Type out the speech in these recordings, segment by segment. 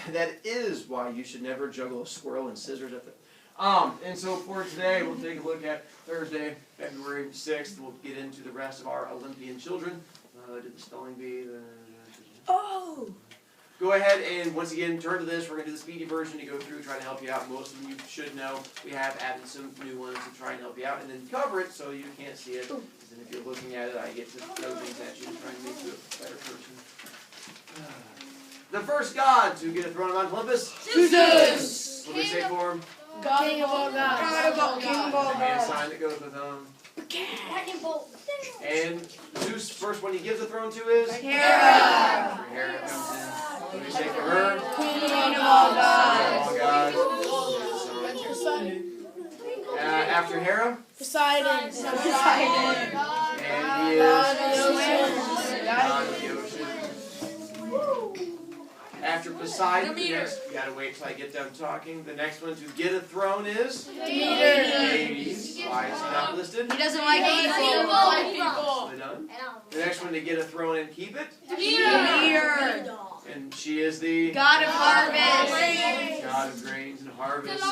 That is why you should never juggle a squirrel and scissors at the... And so for today, we'll take a look at Thursday, February 6th. We'll get into the rest of our Olympian children. Did the spelling bee? Oh! Go ahead and once again turn to this. We're going to do the speedy version to go through, try to help you out. Most of them you should know. We have added some new ones to try and help you out, and then cover it so you can't see it. And if you're looking at it, I get to throw things at you and try and make you a better person. The first god to get a throne on Mount Olympus? Zeus! What do we say for him? King of all gods. God of all gods. King of all And gods. sign that goes with him. Lightning bolt. And Zeus, first one he gives the throne to is? Hera. Hera comes in. What do we say for her? Queen of all gods. All gods. After Hera? Poseidon. And he is God of the ocean. God of the ocean. After Poseidon, the next, you gotta wait till I get done talking. The next one to get a throne is? Hades. Why is he not listed? He doesn't like people. Is it done? The next one to get a throne and keep it? Demeter. And she is the God of harvest. God of grains and harvest.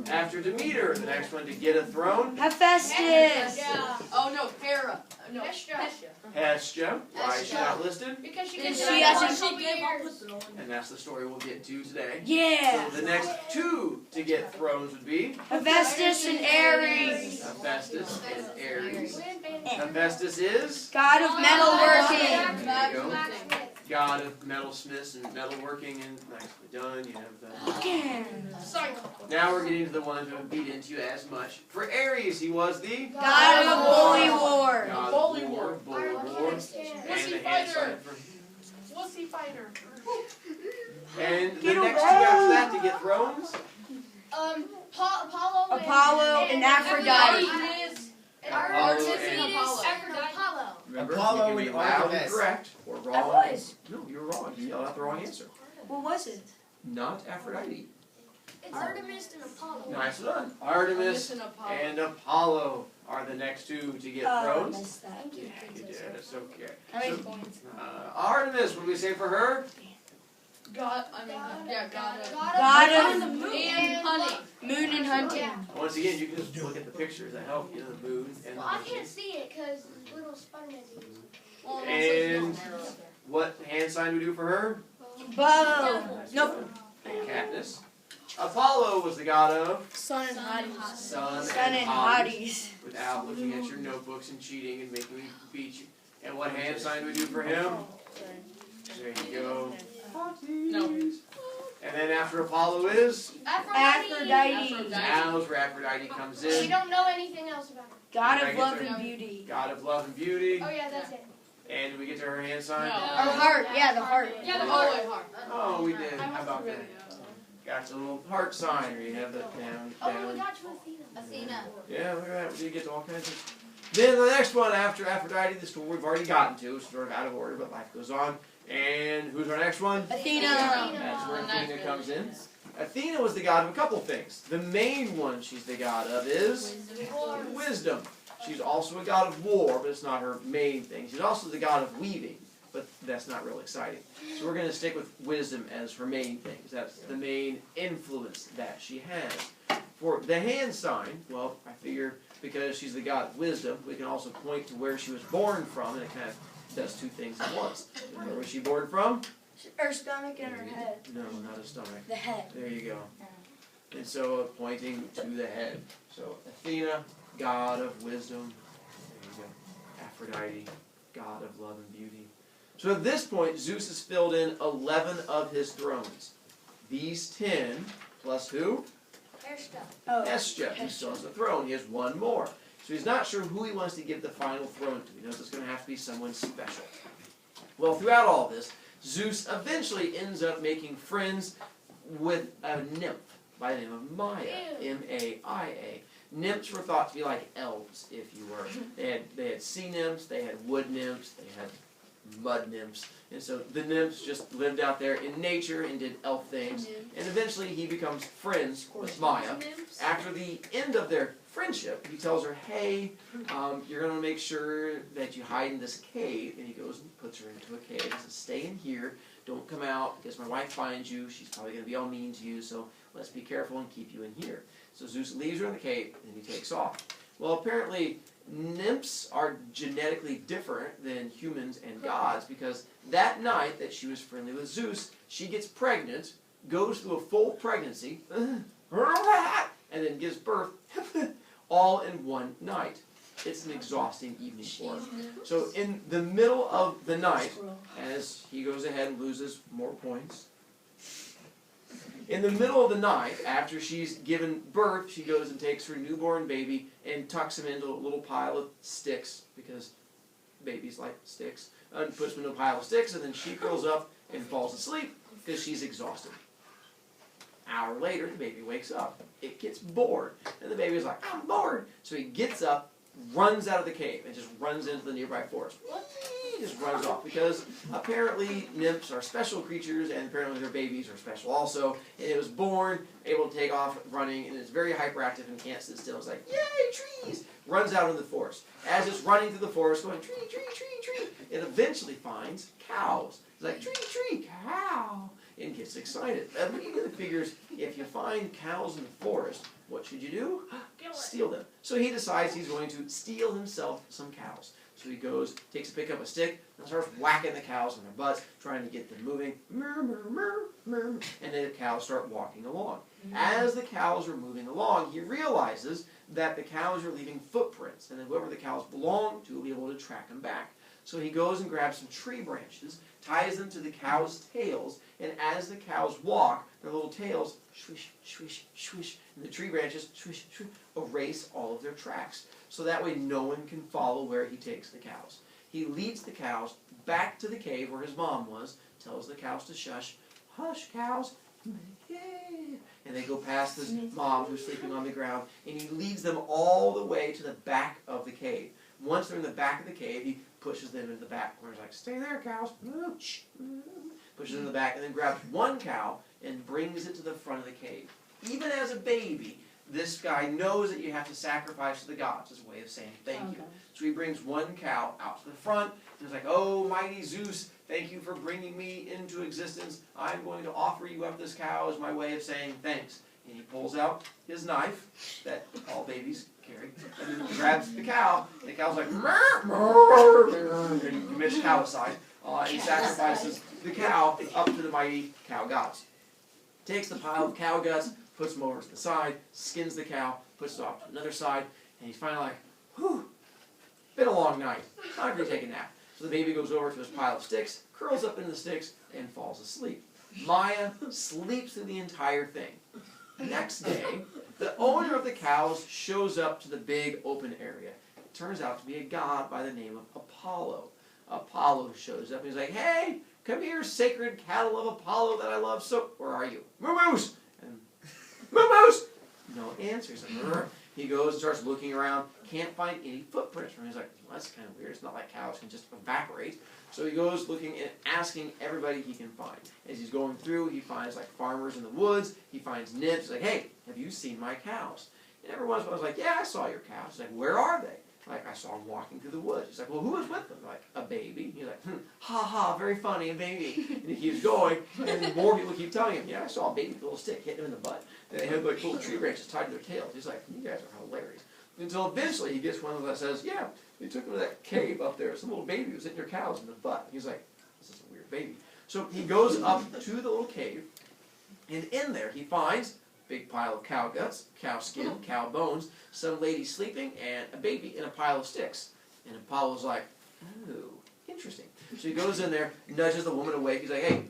After Demeter, the next one to get a throne? Hephaestus. Oh no, Hera. No, Hestia. Why is she not listed? Because she hasn't- gave up the throne. And that's the story we'll get to today. Yeah. So the next two to get thrones would be Hephaestus and Ares. Hephaestus and Ares. Hephaestus is God of metalworking. there you go. God of metalsmiths and metalworking, and nicely done. You have that. Now we're getting to the ones who haven't beat into as much. For Ares, he was the God of holy war. God of war, bull of war, and the hand sign for. Wussy fighter. And the next two after that to get thrones. Apollo and Aphrodite. Remember, Apollo you can be and loud and Artemis. correct or wrong. I was. No, you're wrong. You yelled out the wrong answer. What was it? Not Aphrodite. It's Artemis and Apollo. Nice done. Artemis and Apollo are the next two to get thrones. Yeah, you did. It's okay. How many points? Artemis, what do we say for her? God of God of and honey. moon and hunting. Once again, you can just look at the pictures that help you. The moon and the Well, I hunting. can't see it because little Spider-Man dudes. And what hand sign do we do for her? Bow. Nope. Katniss. Apollo was the god of Sun and Hades. sun Sun and Hades. without looking at your notebooks and cheating and making me beat you. And what hand sign do we do for him? There you go. No. And then after Apollo is? Aphrodite. Now's where Aphrodite comes We in. don't know anything else about her. God of love and beauty. God of love and beauty. Oh yeah, that's it. And we get to her hand sign? No. Or heart. Yeah, the heart. Yeah, the whole way hard. Oh, we did. How about that? Got the little heart sign where you have that down, Oh, we down. got you Athena. Yeah, look at that. You get to all kinds of... Then the next one after Aphrodite, the story we've already gotten to. It's sort of out of order, but life goes on. And who's our next one? Athena. That's where Athena comes in. Athena was the god of a couple things. The main one she's the god of is wisdom. She's also a god of war, but it's not her main thing. She's also the god of weaving, but that's not real exciting. So we're going to stick with wisdom as her main things. That's the main influence that she has. For the hand sign, well, I figure because she's the god of wisdom, we can also point to where she was born from, and it kind of does two things at once. Where was she born from? Her stomach and her head. No, not a stomach. The head. There you go. And so pointing to the head. So Athena, god of wisdom. There you go. Aphrodite, god of love and beauty. So at this point, Zeus has filled in 11 of his thrones. These 10 plus who? Oh. Hestia, who still has the throne. He has one more. So he's not sure who he wants to give the final throne to. He knows it's going to have to be someone special. Well, throughout all this, Zeus eventually ends up making friends with a nymph by the name of Maya, M-A-I-A. Nymphs were thought to be like elves, if you were. They had sea nymphs, they had wood nymphs, they had mud nymphs. And so the nymphs just lived out there in nature and did elf things. And eventually he becomes friends with Maya. After the end of their friendship, he tells her, hey, you're going to make sure that you hide in this cave. And he goes and puts her into a cave. It's a to stay in here. Don't come out because my wife finds you. She's probably going to be all mean to you, so let's be careful and keep you in here. So Zeus leaves her in the cave, and he takes off. Well, apparently, nymphs are genetically different than humans and gods, because that night that she was friendly with Zeus, she gets pregnant, goes through a full pregnancy, and then gives birth all in one night. It's an exhausting evening for her. So in the middle of the night, as he goes ahead and loses more points, in the middle of the night, after she's given birth, she goes and takes her newborn baby and tucks him into a little pile of sticks, because babies like sticks, and puts him into a pile of sticks, and then she curls up and falls asleep because she's exhausted. An hour later, the baby wakes up. It gets bored, and the baby's like, I'm bored. So he gets up, runs out of the cave, and just runs into the nearby forest. He just runs off, because apparently nymphs are special creatures, and apparently their babies are special also. And it was born, able to take off running, and it's very hyperactive and can't sit still. It's like, yay, trees! Runs out into the forest. As it's running through the forest, going tree, tree, tree, tree, it eventually finds cows. It's like, tree, tree, cow! And gets excited. Immediately figures, if you find cows in the forest, what should you do? Steal them. So he decides he's going to steal himself some cows. So he goes, takes a pick up a stick, and starts whacking the cows on their butts, trying to get them moving. Murr, murr, murr, murr. And then the cows start walking along. As the cows are moving along, he realizes that the cows are leaving footprints, and that whoever the cows belong to will be able to track them back. So he goes and grabs some tree branches, ties them to the cows' tails, and as the cows walk, their little tails swish, swish, swish, and the tree branches swish, swish, erase all of their tracks. So that way no one can follow where he takes the cows. He leads the cows back to the cave where his mom was, tells the cows to shush, hush cows, and they go past his mom who's sleeping on the ground, and he leads them all the way to the back of the cave. Once they're in the back of the cave, he pushes them into the back corner. He's like, stay there, cows. Pushes them in the back, and then grabs one cow and brings it to the front of the cave. Even as a baby, this guy knows that you have to sacrifice to the gods as a way of saying thank you. So he brings one cow out to the front, and he's like, oh, mighty Zeus, thank you for bringing me into existence. I'm going to offer you up this cow as my way of saying thanks. And he pulls out his knife that all babies carry, and then he grabs the cow, and the cow's like, and he commits cowicide, and he sacrifices the cow up to the mighty cow gods. Takes the pile of cow guts, puts them over to the side, skins the cow, puts it off to another side, and he's finally like, whew, been a long night, time to take a nap. So the baby goes over to his pile of sticks, curls up into the sticks, and falls asleep. Maya sleeps through the entire thing. Next day, the owner of the cows shows up to the big open area. It turns out to be a god by the name of Apollo. Apollo shows up and he's like, hey, come here, sacred cattle of Apollo that I love so... Where are you? Moo-moose! And, moo-moose! No answer. He's like, he goes and starts looking around, can't find any footprints from him. He's like, well, that's kind of weird. It's not like cows can just evaporate. So he goes looking and asking everybody he can find. As he's going through, he finds like farmers in the woods. He finds nymphs. He's like, hey, have you seen my cows? And every once in a while, I was like, yeah, I saw your cows. He's like, where are they? Like, I saw them walking through the woods. He's like, well, who was with them? Like, a baby. He's like, ha ha, very funny, a baby. And he keeps going, and more people keep telling him, yeah, I saw a baby with a little stick hitting him in the butt. And they had like little tree branches tied to their tails. He's like, you guys are hilarious. Until eventually he gets one that says, yeah, they took him to that cave up there. Some little baby was hitting your cows in the butt. He's like, this is a weird baby. So he goes up to the little cave, and in there he finds big pile of cow guts, cow skin, cow bones, some lady sleeping, and a baby in a pile of sticks. And Apollo's like, oh, interesting. So he goes in there, nudges the woman awake. He's like, hey,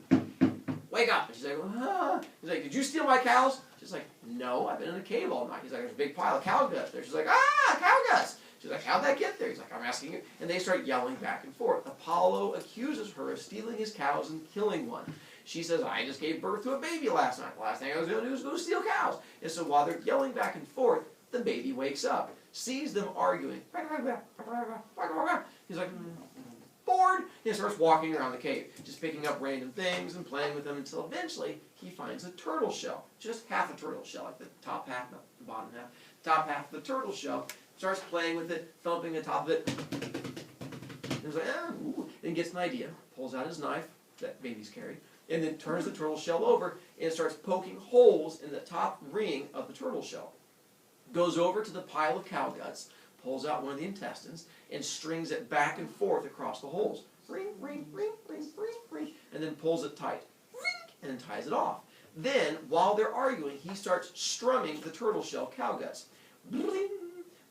wake up. And she's like, ah. He's like, did you steal my cows? She's like, no, I've been in a cave all night. He's like, there's a big pile of cow guts there. She's like, ah, cow guts. She's like, how'd that get there? He's like, I'm asking you. And they start yelling back and forth. Apollo accuses her of stealing his cows and killing one. She says, I just gave birth to a baby last night. The last thing I was going to do was go steal cows. And so while they're yelling back and forth, the baby wakes up, sees them arguing. He's like, bored. He starts walking around the cave, just picking up random things and playing with them until eventually he finds a turtle shell. Just half a turtle shell, like the top half, not the bottom half. Top half of the turtle shell. Starts playing with it, thumping the top of it. And he's like, ooh. Then gets an idea. pulls out his knife that babies carry, and then turns the turtle shell over and starts poking holes in the top ring of the turtle shell. Goes over to the pile of cow guts, pulls out one of the intestines, and strings it back and forth across the holes. Ring, ring, ring, ring, ring, ring, and then pulls it tight. Ring, and then ties it off. Then, while they're arguing, he starts strumming the turtle shell cow guts. Bling,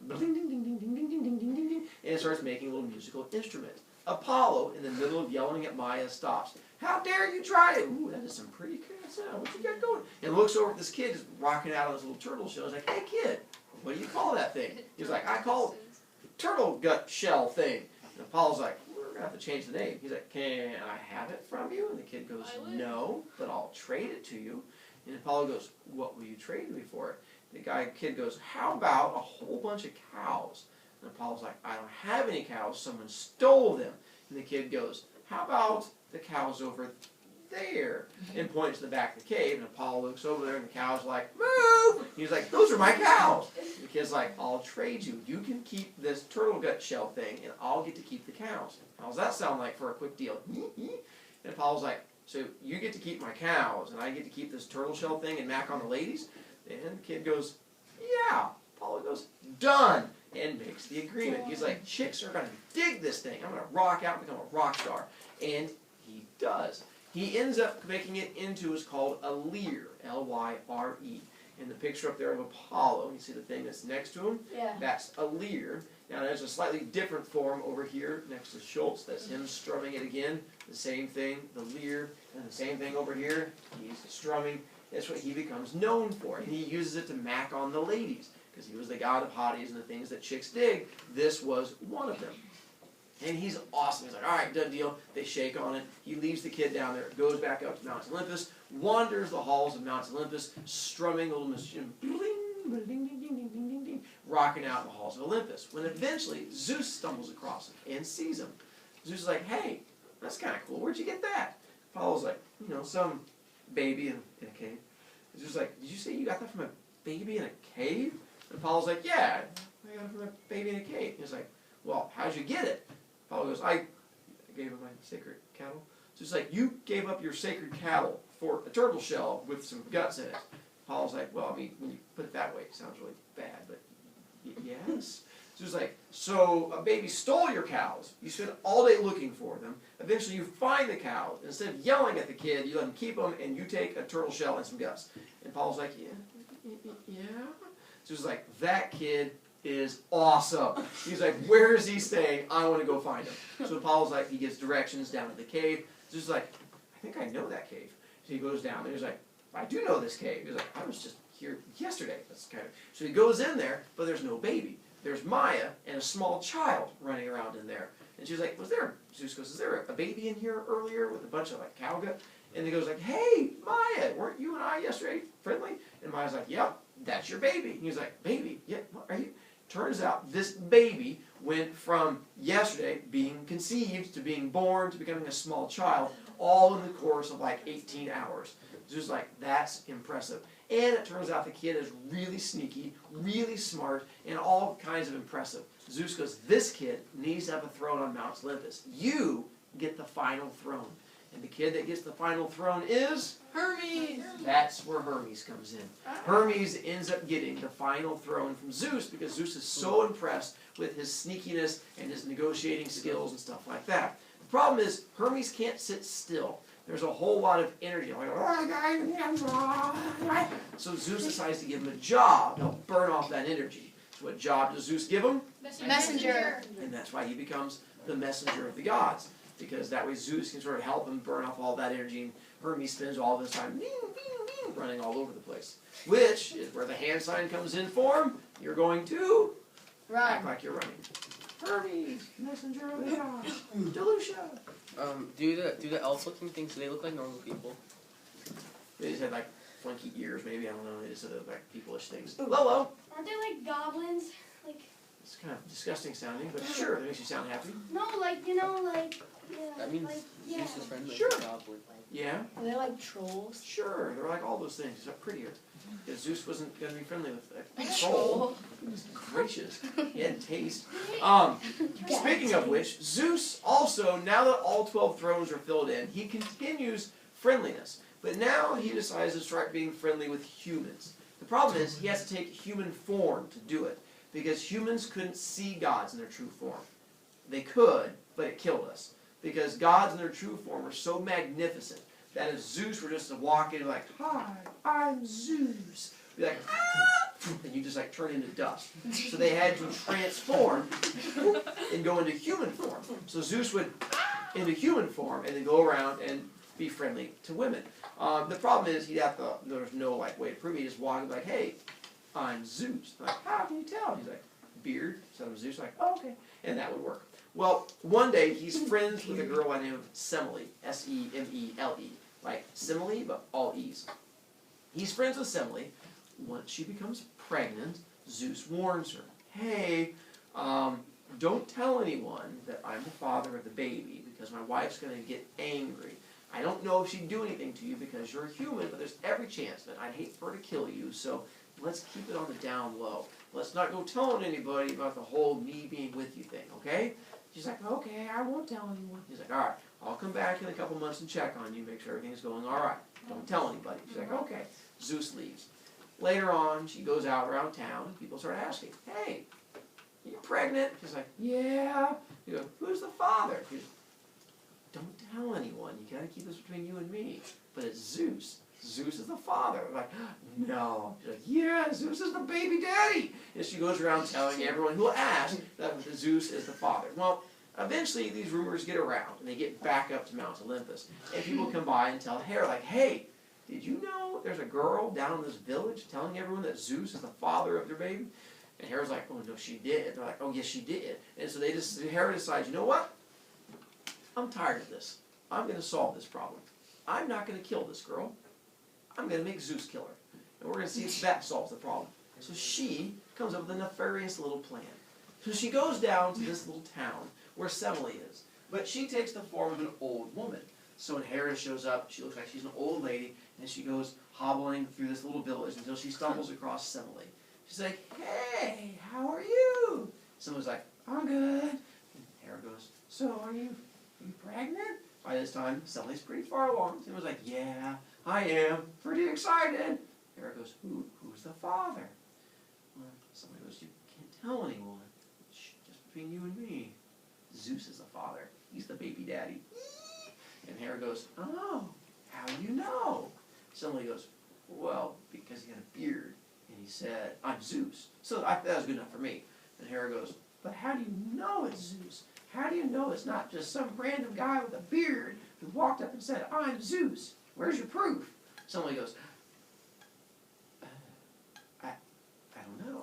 bling, ding, ding, ding, ding, ding, ding, ding, ding, ding, ding, and it starts making a little musical instrument. Apollo, in the middle of yelling at Maya, stops. How dare you try it? Ooh, that is some pretty good sound. What you got going? And looks over at this kid just rocking out on his little turtle shell. He's like, hey kid, what do you call that thing? He's like, I call it turtle gut shell thing. And Apollo's like, we're going to have to change the name. He's like, can I have it from you? And the kid goes, no, but I'll trade it to you. And Apollo goes, what will you trade me for it? Kid goes, how about a whole bunch of cows? And Apollo's like, I don't have any cows. Someone stole them. And the kid goes, how about the cows over there? And points to the back of the cave. And Apollo looks over there, and the cow's like, moo! He's like, those are my cows. And the kid's like, I'll trade you. You can keep this turtle gut shell thing, and I'll get to keep the cows. How's that sound like for a quick deal? And Apollo's like, so you get to keep my cows, and I get to keep this turtle shell thing and mac on the ladies? And the kid goes, yeah. Apollo goes, done, and makes the agreement. He's like, chicks are going to dig this thing. I'm going to rock out and become a rock star. And he does. He ends up making it into what's called a lyre, L-Y-R-E. And the picture up there of Apollo, you see the thing that's next to him? Yeah. That's a lyre. Now there's a slightly different form over here next to Schultz. That's him strumming it again. The same thing, the lyre, and the same thing over here. He's strumming. That's what he becomes known for. And he uses it to mac on the ladies, because he was the god of hotties and the things that chicks dig. This was one of them. And he's awesome. He's like, all right, done deal. They shake on it. He leaves the kid down there, goes back up to Mount Olympus, wanders the halls of Mount Olympus, strumming a little machine, bling, bling, ding, ding, ding, ding, ding, ding, rocking out in the halls of Olympus. When eventually Zeus stumbles across him and sees him. Zeus is like, hey, that's kind of cool. Where'd you get that? Apollo's like, you know, some baby in a cave. Zeus is like, did you say you got that from a baby in a cave? And Apollo's like, yeah, I got it from a baby in a cave. He's like, well, how'd you get it? Apollo goes, I gave him my sacred cattle. So it's like, you gave up your sacred cattle for a turtle shell with some guts in it. Apollo's like, well, I mean, when you put it that way, it sounds really bad, but yes. So it's like, so a baby stole your cows. You spent all day looking for them. Eventually you find the cows. Instead of yelling at the kid, you let him keep them, and you take a turtle shell and some guts. And Apollo's like, yeah. So it's like, that kid is awesome. He's like, where is he staying? I want to go find him. So Apollo's like, he gives directions down to the cave. Zeus is like, I think I know that cave. So he goes down there. He's like, I do know this cave. He's like, I was just here yesterday. That's kind of. So he goes in there, but there's no baby. There's Maya and a small child running around in there. And she's like, Zeus goes, is there a baby in here earlier with a bunch of like cow gut? And he goes like, hey, Maya, weren't you and I yesterday friendly? And Maya's like, yep, that's your baby. And he's like, baby? Yeah, what are you? Turns out this baby went from yesterday being conceived to being born to becoming a small child, all in the course of like 18 hours. Zeus is like, that's impressive. And it turns out the kid is really sneaky, really smart, and all kinds of impressive. Zeus goes, this kid needs to have a throne on Mount Olympus. You get the final throne. And the kid that gets the final throne is? Hermes! That's where Hermes comes in. Hermes ends up getting the final throne from Zeus because Zeus is so impressed with his sneakiness and his negotiating skills and stuff like that. The problem is Hermes can't sit still. There's a whole lot of energy. So Zeus decides to give him a job to help burn off that energy. So what job does Zeus give him? Messenger. And that's why he becomes the messenger of the gods. Because that way Zeus can sort of help him burn off all that energy, and Hermes spends all this time running all over the place. Which is where the hand sign comes in form. You're going to act like you're running. Hermes, messenger of the gods, Delucia. Do the elf-looking things, do they look like normal people? They just had like funky ears, maybe, I don't know. They just had like people-ish things. Lolo! Aren't they like goblins? Like It's kind of disgusting sounding, but sure, that makes you sound happy. no, like you know, like That means yeah. Zeus is friendly. Sure. Probably. Yeah, Are they like trolls? sure. They're like all those things, except prettier. Because Zeus wasn't going to be friendly with a troll. Goodness gracious. He had taste. Speaking of which, Zeus also, now that all 12 thrones are filled in, he continues friendliness. But now he decides to start being friendly with humans. The problem is he has to take human form to do it. Because humans couldn't see gods in their true form. They could, but it killed us. Because gods in their true form are so magnificent that if Zeus were just to walk in like, "Hi, I'm Zeus," be like, "Ah!" and you just like turn into dust. So they had to transform and go into human form. So Zeus would into human form and then go around and be friendly to women. The problem is he'd have to, there's no like way to prove it. He just walk and be like, "Hey, I'm Zeus." I'm like, "How can you tell?" He's like, "Beard." So I'm Zeus. I'm like, "Oh, okay." And that would work. Well, one day he's friends with a girl by the name of Semele, S-E-M-E-L-E, like simile, but all E's. He's friends with Semele. Once she becomes pregnant, Zeus warns her, "Hey, don't tell anyone that I'm the father of the baby because my wife's going to get angry. I don't know if she'd do anything to you because you're a human, but there's every chance that I'd hate for her to kill you, so let's keep it on the down low. Let's not go telling anybody about the whole me being with you thing, okay?" She's like, "Okay, I won't tell anyone." He's like, "All right, I'll come back in a couple months and check on you, make sure everything's going all right. Don't tell anybody." She's like, "Okay." Zeus leaves. Later on, she goes out around town, and people start asking, "Hey, are you pregnant?" She's like, "Yeah." You go, "Who's the father?" He goes, "Don't tell anyone. You gotta keep this between you and me. But it's Zeus. Zeus is the father." I'm like, "No." She's like, "Yeah, Zeus is the baby daddy." And she goes around telling everyone who will ask that Zeus is the father. Well, eventually these rumors get around, and they get back up to Mount Olympus. And people come by and tell Hera, like, "Hey, did you know there's a girl down in this village telling everyone that Zeus is the father of their baby?" And Hera's like, "Oh, no, she did." They're like, "Oh, yes, she did." And so Hera decides, "You know what? I'm tired of this. I'm going to solve this problem. I'm not going to kill this girl. I'm going to make Zeus kill her. And we're going to see if that solves the problem." So she comes up with a nefarious little plan. So she goes down to this little town where Semele is. But she takes the form of an old woman. So when Hera shows up, she looks like she's an old lady, and she goes hobbling through this little village until she stumbles across Semele. She's like, "Hey, how are you?" Semele's like, "I'm good." And Hera goes, "So are you pregnant?" By this time, Semele's pretty far along. Semele's like, "Yeah, I am. Pretty excited." Hera goes, "Who's the father?" Semele goes, "You can't tell anyone. Shh, just between you and me. Zeus is the father. He's the baby daddy." And Hera goes, "Oh, how do you know?" Semele goes, "Well, because he had a beard, and he said, 'I'm Zeus.' So that was good enough for me." And Hera goes, "But how do you know it's Zeus? How do you know it's not just some random guy with a beard who walked up and said, 'I'm Zeus'? Where's your proof?" Somebody goes, I don't know.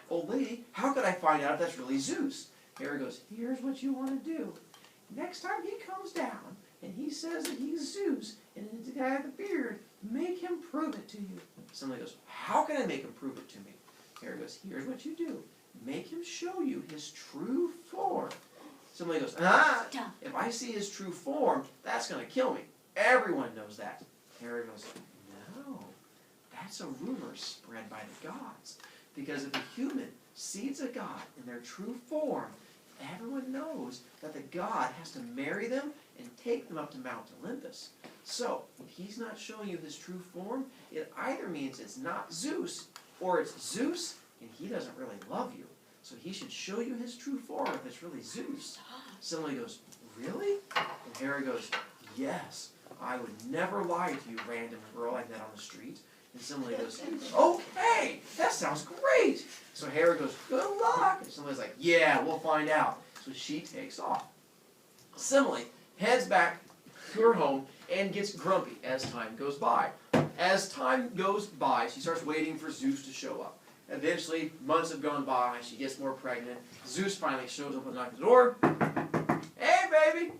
Old lady, how could I find out if that's really Zeus?" Hera goes, "Here's what you want to do. Next time he comes down and he says that he's Zeus and it's the guy with the beard, make him prove it to you." Somebody goes, "How can I make him prove it to me?" Hera goes, "Here's what you do. Make him show you his true form." Somebody goes, "If I see his true form, that's going to kill me. Everyone knows that." Hera goes, "No, that's a rumor spread by the gods. Because if a human sees a god in their true form, everyone knows that the god has to marry them and take them up to Mount Olympus. So, if he's not showing you his true form, it either means it's not Zeus, or it's Zeus and he doesn't really love you. So he should show you his true form if it's really Zeus." Somebody goes, "Really?" And Hera goes, "Yes, I would never lie to you, random girl I met on the street." And somebody goes, "Okay, that sounds great." So Hera goes, "Good luck." And somebody's like, "Yeah, we'll find out." So she takes off. Semele heads back to her home and gets grumpy as time goes by. As time goes by, she starts waiting for Zeus to show up. Eventually, months have gone by, she gets more pregnant. Zeus finally shows up and knocks on the door. "Hey, baby,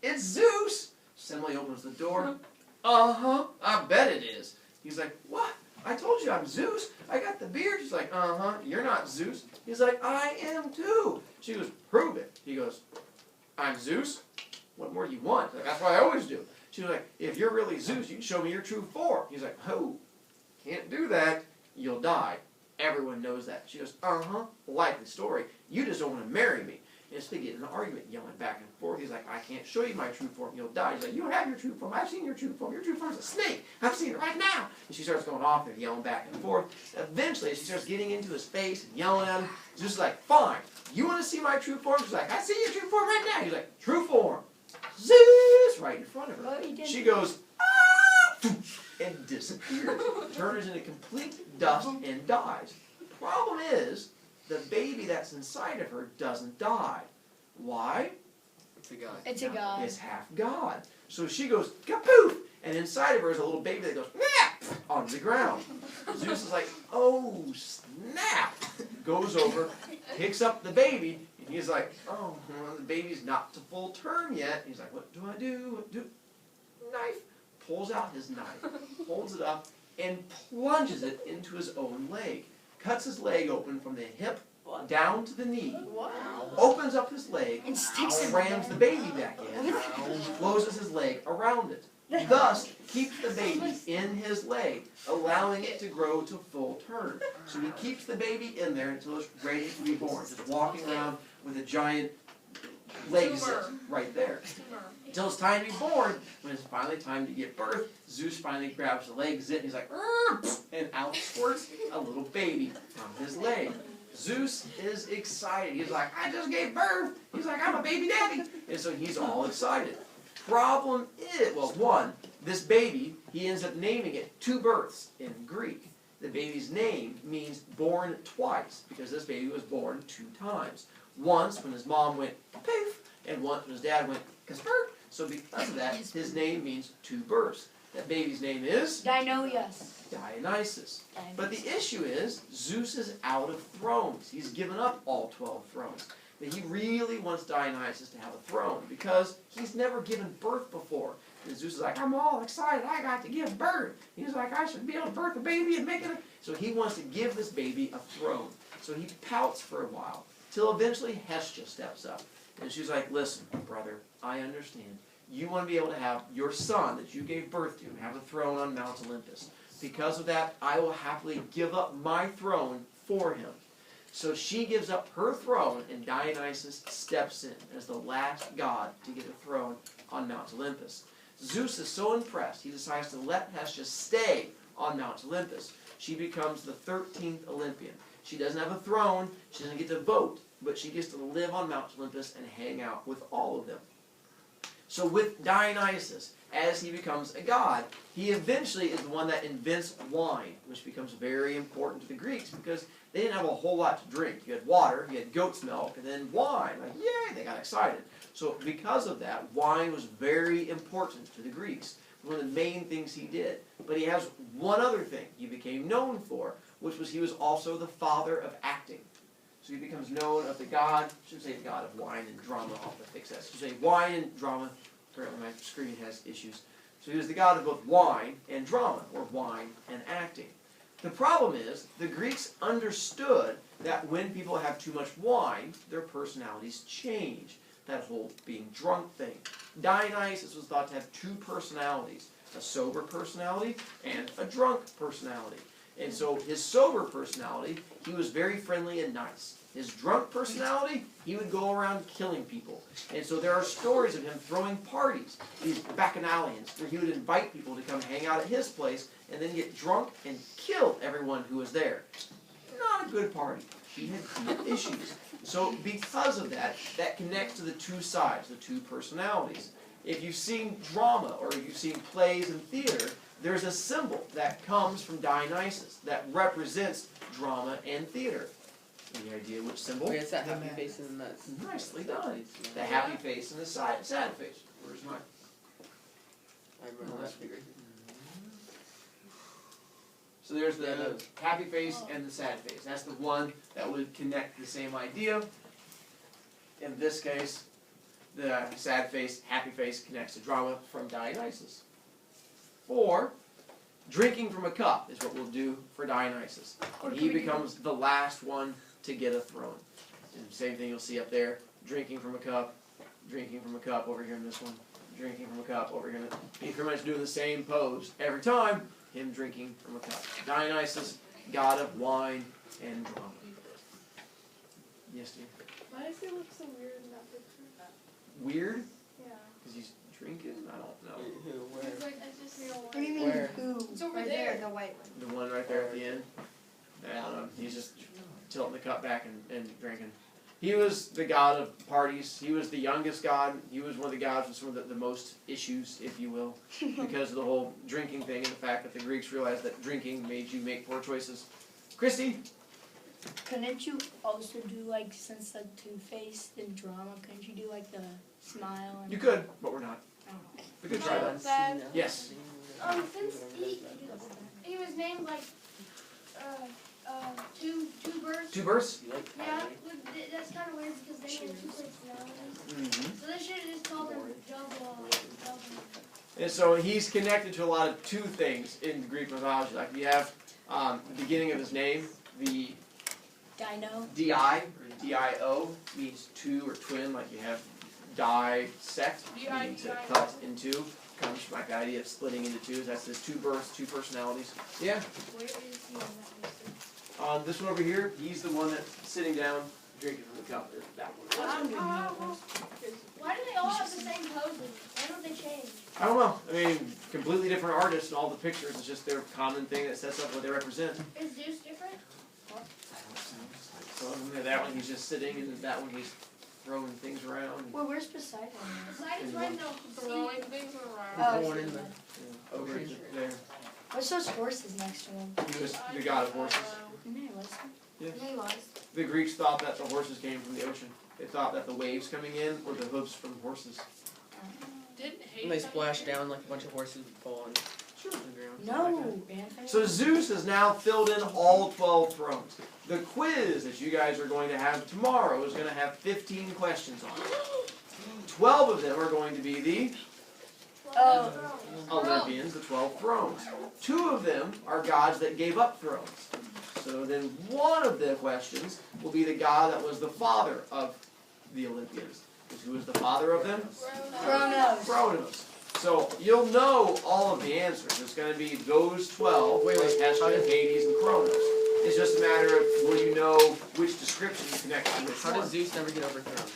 it's Zeus." Semele opens the door. "Uh-huh, I bet it is." He's like, "What? I told you I'm Zeus. I got the beard." She's like, "Uh-huh, you're not Zeus." He's like, "I am too." She goes, "Prove it." He goes, I'm Zeus. What more do you want? Like, that's what I always do. She was like, if you're really Zeus, you can show me your true form. He's like, oh, can't do that. You'll die. Everyone knows that. She goes, likely story. You just don't want to marry me. And so they get in an argument, yelling back and forth. He's like, I can't show you my true form. You'll die. He's like, you don't have your true form. I've seen your true form. Your true form is a snake. I've seen it right now. And she starts going off there, yelling back and forth. Eventually, she starts getting into his face and yelling at him. Zeus is like, fine. You want to see my true form? She's like, I see your true form right now. He's like, true form. Zeus! Right in front of her. She goes, ah! And disappears. Turns into complete dust and dies. Problem is, the baby that's inside of her doesn't die. Why? It's a god. It's a god. It's half God. So she goes, kapoof! And inside of her is a little baby that goes, snap! Onto the ground. Zeus is like, oh, snap! Goes over, picks up the baby, and he's like, oh, well, the baby's not to full term yet. He's like, what do I do? What do? Knife. Pulls out his knife, holds it up, and plunges it into his own leg. Cuts his leg open from the hip down to the knee. Wow. Opens up his leg, And sticks it rams the baby back in, closes his leg around it. Thus, keeps the baby in his leg, allowing it to grow to full term. So he keeps the baby in there until it's ready to be born, just walking around with a giant leg zit right there. Until it's time to be born, when it's finally time to give birth, Zeus finally grabs the leg zit and he's like, and out squirts a little baby from his leg. Zeus is excited. He's like, I just gave birth. He's like, I'm a baby daddy. And so he's all excited. Problem is, well, one, this baby, he ends up naming it two births in Greek. The baby's name means born twice, because this baby was born 2 times. Once when his mom went poof, and once when his dad went kaspert. So because of that, his name means 2 births. That baby's name is Dionysus. But the issue is, Zeus is out of thrones. He's given up all 12 thrones. But he really wants Dionysus to have a throne because he's never given birth before. And Zeus is like, I'm all excited, I got to give birth. He's like, I should be able to birth a baby and make it a... So he wants to give this baby a throne. So he pouts for a while, till eventually Hestia steps up. And she's like, listen, brother, I understand. You want to be able to have your son that you gave birth to have a throne on Mount Olympus. Because of that, I will happily give up my throne for him. So she gives up her throne, and Dionysus steps in as the last god to get a throne on Mount Olympus. Zeus is so impressed, he decides to let Hestia stay on Mount Olympus. She becomes the 13th Olympian. She doesn't have a throne, she doesn't get to vote, but she gets to live on Mount Olympus and hang out with all of them. So with Dionysus, as he becomes a god, he eventually is the one that invents wine, which becomes very important to the Greeks because they didn't have a whole lot to drink. You had water, you had goat's milk, and then wine. Like, yay, they got excited. So because of that, wine was very important to the Greeks. One of the main things he did. But he has one other thing he became known for, which was he was also the father of acting. So he becomes known of the god, I should say the god of wine and drama, I'll have to fix that. So say wine and drama, apparently my screen has issues. So he was the god of both wine and drama, or wine and acting. The problem is, the Greeks understood that when people have too much wine, their personalities change. That whole being drunk thing. Dionysus was thought to have 2 personalities, a sober personality and a drunk personality. And so his sober personality, he was very friendly and nice. His drunk personality, he would go around killing people. And so there are stories of him throwing parties, these bacchanalians, where he would invite people to come hang out at his place and then get drunk and kill everyone who was there. Not a good party. He had deep issues. So because of that, that connects to the 2 sides, the 2 personalities. If you've seen drama or you've seen plays and theater, there's a symbol that comes from Dionysus that represents drama and theater. Any idea which symbol? Wait, it's that happy face and the nuts. Nicely done. The happy face and the sad face. Where's mine? I remember that figure. So there's the happy face and the sad face. That's the one that would connect the same idea. In this case, the sad face, happy face connects to drama from Dionysus. Or, drinking from a cup is what we'll do for Dionysus. And he becomes the last one to get a throne. And same thing you'll see up there, drinking from a cup, drinking from a cup over here in this one, drinking from a cup over here. He's pretty much doing the same pose every time, him drinking from a cup. Dionysus, god of wine and drama. Yes, dear. Why does he look so weird in that picture? Weird? Yeah. Because he's drinking? I don't know. Who? Where? He's like, I just feel What do you mean Where? who? It's over Right there. The white one. The one right there at the end? I don't know. He's just tilting the cup back and drinking. He was the god of parties. He was the youngest god. He was one of the gods with some of the most issues, if you will, because of the whole drinking thing and the fact that the Greeks realized that drinking made you make poor choices. Christy? Couldn't you also do like, since the Two-Faced in drama, couldn't you do like the smile and You could, but we're not. oh. We could try that. That- Yes. Since he was named like two birds. Two births? You like Yeah, Tyler? that's kind of weird because they were two personalities. Mm-hmm. So they should have just called him double. And so he's connected to a lot of two things in the Greek mythology. Like you have the beginning of his name, the Dino? di or dio means two or twin. Like you have dissect, meaning to cut in two. Comes from like the idea of splitting into two. That's his two births, two personalities. Yeah. Where is he in that list? This one over here, he's the one that's sitting down drinking from the cup. There's that one. Why do they all have the same poses? Why don't they change? I don't know. I mean, completely different artists in all the pictures. It's just their common thing that sets up what they represent. Is Zeus different? So that one he's just sitting, and that one he's throwing things around. Well, where's Poseidon? Poseidon's right in the Throwing things around. Oh, Born I in see. the Yeah, over ocean. there. What's those horses next to him? He was the god of horses. No, listen. Yeah, he was. The Greeks thought that the horses came from the ocean. They thought that the waves coming in were the hooves from horses. Didn't hate And they that. splash down like a bunch of horses would fall on. Sure. The ground. No, Anthony. So Zeus has now filled in all 12 thrones. The quiz that you guys are going to have tomorrow is going to have 15 questions on it. 12 of them are going to be the Oh. Olympians, the 12 thrones. 2 of them are gods that gave up thrones. So then one of the questions will be the god that was the father of the Olympians. Who was the father of them? Kronos. Kronos. So you'll know all of the answers. It's going to be those 12, Wait, plus how Hestia, did- Hades, and Kronos. It's just a matter of will you know which description you connect to which How one. does Zeus never get overthrown?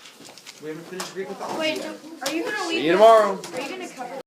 We haven't finished Greek mythology Wait, yet. are you gonna leave? See you tomorrow. Are you gonna cover